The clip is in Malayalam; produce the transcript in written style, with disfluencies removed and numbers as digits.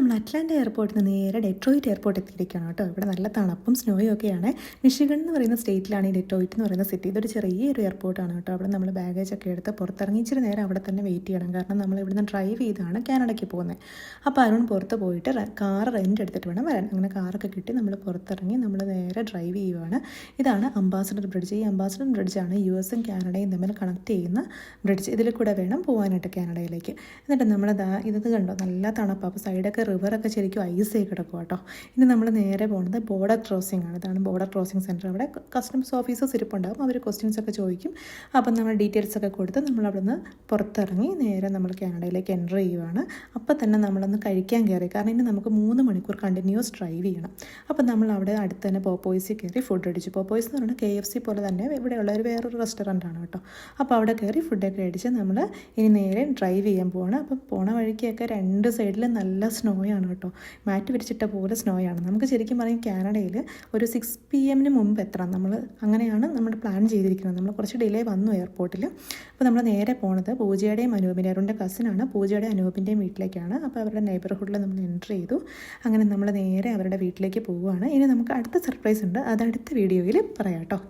നമ്മൾ അറ്റ്ലാന്റ എയർപോർട്ടിൽ നിന്ന് നേരെ ഡെട്രോയിറ്റ് എയർപോർട്ട് എത്തിയിരിക്കുകയാണ് കേട്ടോ. ഇവിടെ നല്ല തണുപ്പും സ്നോയും ഒക്കെയാണ്. മിഷിഗൺ എന്ന് പറയുന്ന സ്റ്റേറ്റിലാണ് ഈ ഡെട്രോയിറ്റ് എന്ന് പറയുന്ന സിറ്റി. ഇതൊരു ചെറിയൊരു എയർപോർട്ടാണ് കേട്ടോ. അവിടെ നമ്മൾ ബാഗേജ് ഒക്കെ എടുത്ത് പുറത്തിറങ്ങി ഇച്ചിരി നേരം അവിടെ തന്നെ വെയിറ്റ് ചെയ്യണം. കാരണം നമ്മൾ ഇവിടുന്ന് ഡ്രൈവ് ചെയ്താണ് കാനഡയ്ക്ക് പോകുന്നത്. അപ്പോൾ അരുൺ പുറത്ത് പോയിട്ട് കാർ റെൻ്റ് എടുത്തിട്ട് വേണം വരാൻ. അങ്ങനെ കാറൊക്കെ കിട്ടി നമ്മൾ പുറത്തിറങ്ങി നമ്മൾ നേരെ ഡ്രൈവ് ചെയ്യുവാണ്. ഇതാണ് അംബാസഡർ ബ്രിഡ്ജ്. ഈ അംബാസഡർ ബ്രിഡ്ജാണ് US-ഉം കാനഡയും തമ്മിൽ കണക്ട് ചെയ്യുന്ന ബ്രിഡ്ജ്. ഇതിൽ കൂടെ വേണം പോകാനായിട്ട് കാനഡയിലേക്ക്. എന്നിട്ട് നമ്മളിതാ ഇത് കണ്ടോ, നല്ല തണുപ്പ്. അപ്പോൾ സൈഡൊക്കെ റിവറൊക്കെ ശരിക്കും ഐസായി കിടക്കും കേട്ടോ. ഇനി നമ്മൾ നേരെ പോകുന്നത് ബോർഡർ ക്രോസിംഗ് ആണ്. ഇതാണ് ബോർഡർ ക്രോസിംഗ് സെൻറ്റർ. അവിടെ കസ്റ്റംസ് ഓഫീസേഴ്സ് ഇരിപ്പുണ്ടാകും. അവർ ക്വസ്റ്റ്യൻസ് ഒക്കെ ചോദിക്കും. അപ്പം നമ്മൾ ഡീറ്റെയിൽസ് ഒക്കെ കൊടുത്ത് നമ്മൾ അവിടെ നിന്ന് പുറത്തിറങ്ങി നേരെ നമ്മൾ കാനഡയിലേക്ക് എൻ്റർ ചെയ്യുവാണ്. അപ്പം തന്നെ നമ്മളൊന്ന് കഴിക്കാൻ കയറി. കാരണം ഇനി നമുക്ക് 3 മണിക്കൂർ കണ്ടിന്യൂസ് ഡ്രൈവ് ചെയ്യണം. അപ്പം നമ്മൾ അവിടെ അടുത്ത് തന്നെ പോപ്പോയ്സിൽ കയറി ഫുഡ് അടിച്ചു. പോപ്പോയ്സ് എന്ന് പറഞ്ഞാൽ KFC പോലെ തന്നെ ഇവിടെയുള്ള വേറൊരു റെസ്റ്റോറൻ്റ് ആണ് കേട്ടോ. അപ്പോൾ അവിടെ കയറി ഫുഡൊക്കെ അടിച്ച് നമ്മൾ ഇനി നേരെ ഡ്രൈവ് ചെയ്യാൻ പോവാണ്. അപ്പം പോണ വഴിക്കൊക്കെ 2 സൈഡിൽ നല്ല സ്നോയാണ് കേട്ടോ. മാറ്റ് വിരിച്ചിട്ട പോലെ സ്നോയാണ്. നമുക്ക് ശരിക്കും പറയും കാനഡയിൽ ഒരു 6 PM മുമ്പ് എത്താം. നമ്മൾ അങ്ങനെയാണ് നമ്മൾ പ്ലാൻ ചെയ്തിരിക്കുന്നത്. നമ്മൾ കുറച്ച് ഡിലേ വന്നു എയർപോർട്ടിൽ. അപ്പോൾ നമ്മൾ നേരെ പോണത് പൂജയുടെയും അനൂപിൻ്റെയും, അരുണിൻ്റെ കസിനാണ്, പൂജയുടെയും അനൂപിൻ്റെയും വീട്ടിലേക്കാണ്. അപ്പോൾ അവരുടെ നെയ്ബർഹുഡിൽ നമ്മൾ എൻ്റർ ചെയ്തു. അങ്ങനെ നമ്മൾ നേരെ അവരുടെ വീട്ടിലേക്ക് പോവുകയാണ്. ഇനി നമുക്ക് അടുത്ത സർപ്രൈസ് ഉണ്ട്. അത് അടുത്ത വീഡിയോയിൽ പറയാം കേട്ടോ.